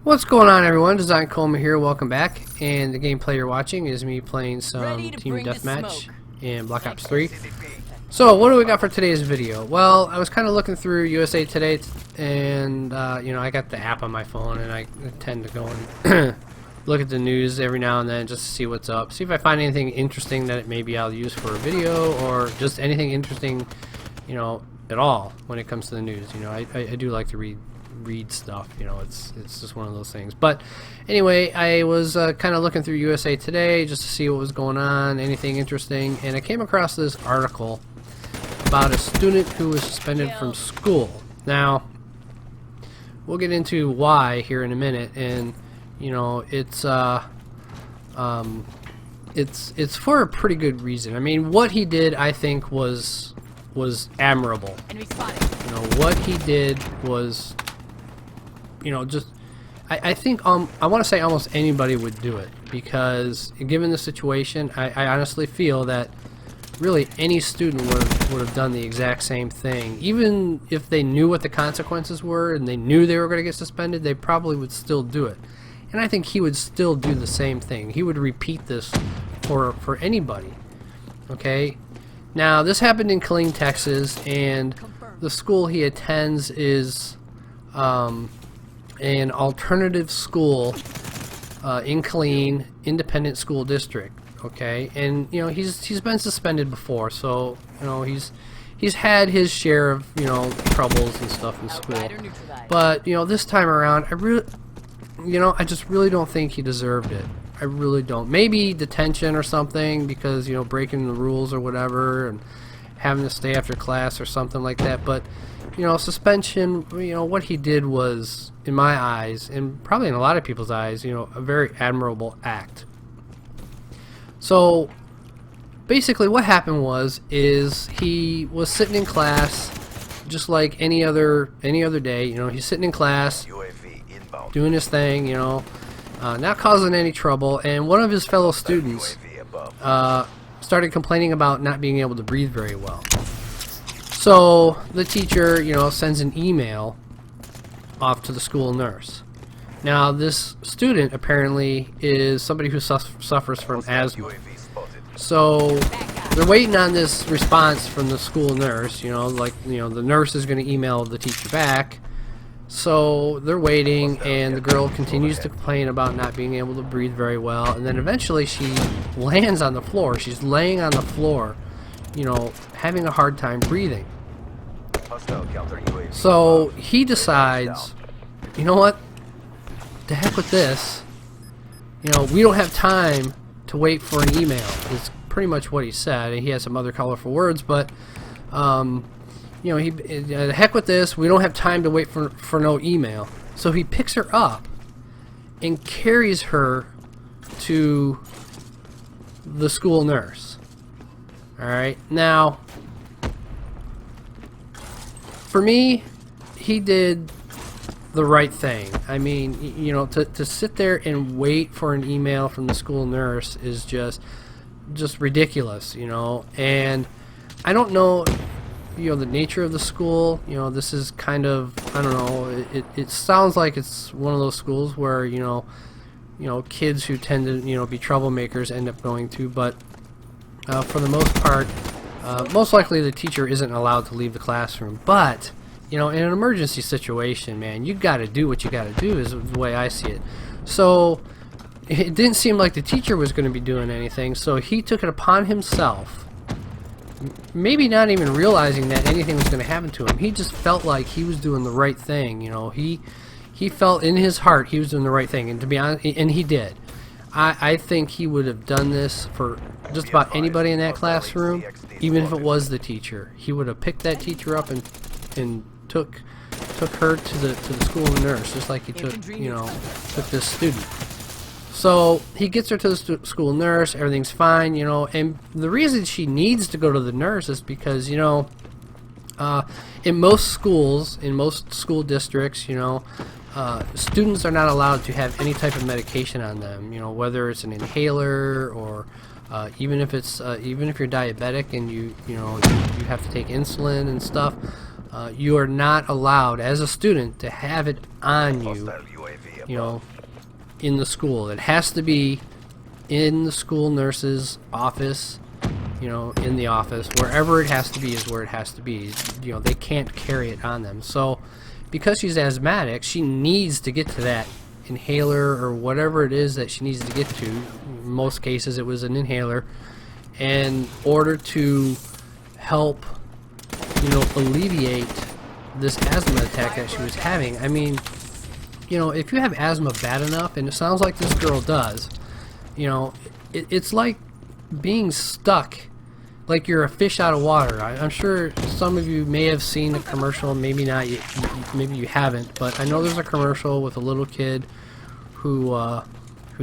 What's going on, everyone? Designedcoma here. Welcome back. And the gameplay you're watching is me playing some team deathmatch in Black Ops 3. So, what do we got for today's video? Well, I was kind of looking through USA Today, and you know, I got the app on my phone, and I tend to go and look at the news every now and then just to see what's up. See if I find anything interesting that maybe I'll use for a video, or just anything interesting, you know, at all when it comes to the news. You know, I do like to read stuff, you know, it's just one of those things. But anyway, I was kind of looking through USA Today just to see what was going on, anything interesting, and I came across this article about a student who was suspended from school. Now, we'll get into why here in a minute, and you know, it's for a pretty good reason. I mean, what he did, I think, was admirable. You know, what he did was, you know, just I think I want to say almost anybody would do it, because given the situation, I honestly feel that really any student would have done the exact same thing. Even if they knew what the consequences were and they knew they were going to get suspended, they probably would still do it. And I think he would still do the same thing. He would repeat this for anybody. Okay? Now, this happened in Killeen, Texas, and the school he attends is an alternative school in Killeen Independent School District. Okay, and you know, he's been suspended before, so you know, he's had his share of, you know, troubles and stuff in school. But you know, this time around, I just really don't think he deserved it. I really don't. Maybe detention or something, because, you know, breaking the rules or whatever, and having to stay after class or something like that. But you know, suspension, you know, what he did was, in my eyes, and probably in a lot of people's eyes, you know, a very admirable act. So basically what happened is he was sitting in class just like any other day. You know, he's sitting in class doing his thing, you know, not causing any trouble, and one of his fellow students started complaining about not being able to breathe very well. So the teacher, you know, sends an email off to the school nurse. Now, this student apparently is somebody who suffers from asthma. So they're waiting on this response from the school nurse. You know, like, you know, the nurse is going to email the teacher back. So they're waiting, and the girl continues to complain about not being able to breathe very well. And then eventually she lands on the floor. She's laying on the floor, you know, having a hard time breathing. So he decides, you know what? The heck with this. You know, we don't have time to wait for an email, is pretty much what he said. He has some other colorful words, but you know, the heck with this, we don't have time to wait for no email. So he picks her up and carries her to the school nurse. Alright, now, for me, he did the right thing. I mean, you know, to sit there and wait for an email from the school nurse is just ridiculous, you know. And I don't know, you know, the nature of the school. You know, this is kind of, I don't know, it sounds like it's one of those schools where, you know, kids who tend to, you know, be troublemakers end up going to, but for the most part, most likely the teacher isn't allowed to leave the classroom. But you know, in an emergency situation, man, you got to do what you got to do, is the way I see it. So it didn't seem like the teacher was going to be doing anything, so he took it upon himself, maybe not even realizing that anything was going to happen to him. He just felt like he was doing the right thing. You know, he felt in his heart he was doing the right thing, and to be honest, and he did. I think he would have done this for just about anybody in that classroom, even if it was the teacher. He would have picked that teacher up and took her to the school nurse, just like he took this student. So he gets her to the school nurse. Everything's fine, you know. And the reason she needs to go to the nurse is because, you know, in most schools, in most school districts, you know, students are not allowed to have any type of medication on them. You know, whether it's an inhaler or Even if it's even if you're diabetic and you have to take insulin and stuff, you are not allowed as a student to have it on you, in the school. It has to be in the school nurse's office, in the office. Wherever it has to be is where it has to be. They can't carry it on them. So because she's asthmatic, she needs to get to that inhaler or whatever it is that she needs to get to. In most cases it was an inhaler, in order to help alleviate this asthma attack that she was having. I mean, if you have asthma bad enough, and it sounds like this girl does, it's like being stuck, like you're a fish out of water. I'm sure some of you may have seen a commercial, maybe not, maybe you haven't, but I know there's a commercial with a little kid who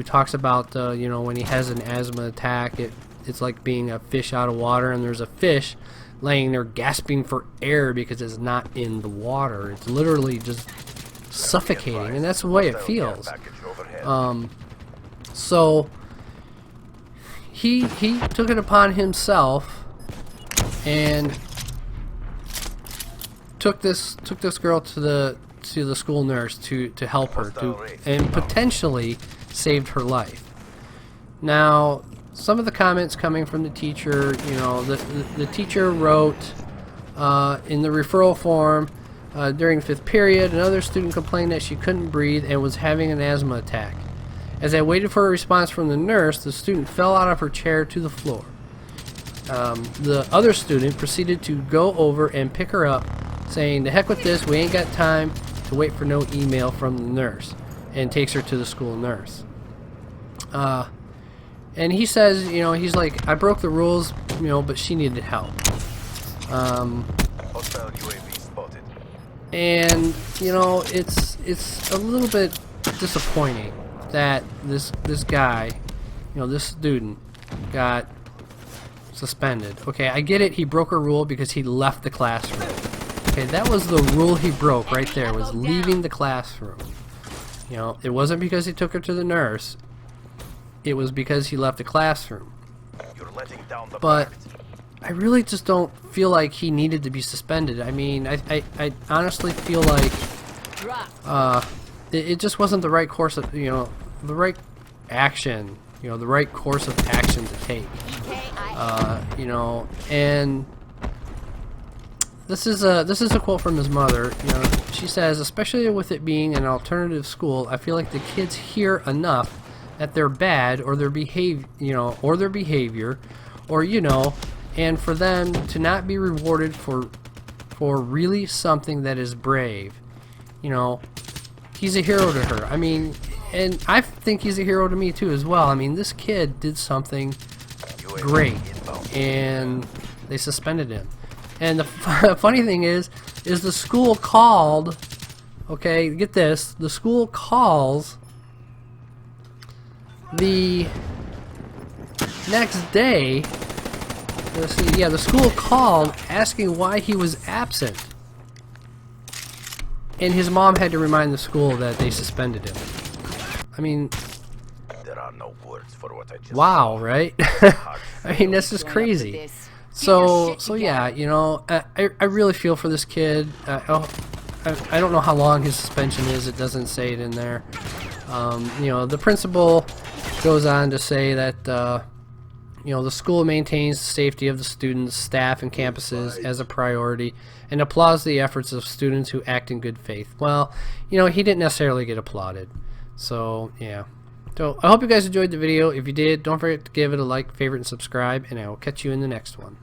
talks about when he has an asthma attack, it's like being a fish out of water, and there's a fish laying there gasping for air because it's not in the water. It's literally just suffocating, and that's the way it feels. So he took it upon himself and took this girl to the school nurse to help her, and potentially saved her life. Now, some of the comments coming from the teacher, the teacher wrote in the referral form, during the 5th period, another student complained that she couldn't breathe and was having an asthma attack. As I waited for a response from the nurse, the student fell out of her chair to the floor. The other student proceeded to go over and pick her up, saying, "The heck with this, we ain't got time to wait for no email from the nurse," and takes her to the school nurse. And he says, he's like, "I broke the rules, but she needed help." And it's a little bit disappointing that this guy, this student, got suspended. Okay, I get it. He broke a rule because he left the classroom. Okay, that was the rule he broke right there, was leaving the classroom. It wasn't because he took her to the nurse. It was because he left the classroom. But I really just don't feel like he needed to be suspended. I mean, I honestly feel like it just wasn't the right course of, the right action, the right course of action to take. And this is a quote from his mother. She says, "Especially with it being an alternative school, I feel like the kids hear enough that they're bad, or their behavior, and for them to not be rewarded for really something that is brave." He's a hero to her. I mean, and I think he's a hero to me too as well. I mean, this kid did something great, and they suspended him. And the funny thing is the school called, okay, get this, the school calls the next day. The school called asking why he was absent, and his mom had to remind the school that they suspended him. I mean, there are no words for what I just wow, right? I mean, that's just crazy. So yeah, I really feel for this kid. I don't know how long his suspension is. It doesn't say it in there. The principal goes on to say that the school maintains the safety of the students, staff, and campuses as a priority, and applauds the efforts of students who act in good faith. Well, he didn't necessarily get applauded. So yeah. So I hope you guys enjoyed the video. If you did, don't forget to give it a like, favorite, and subscribe, and I will catch you in the next one.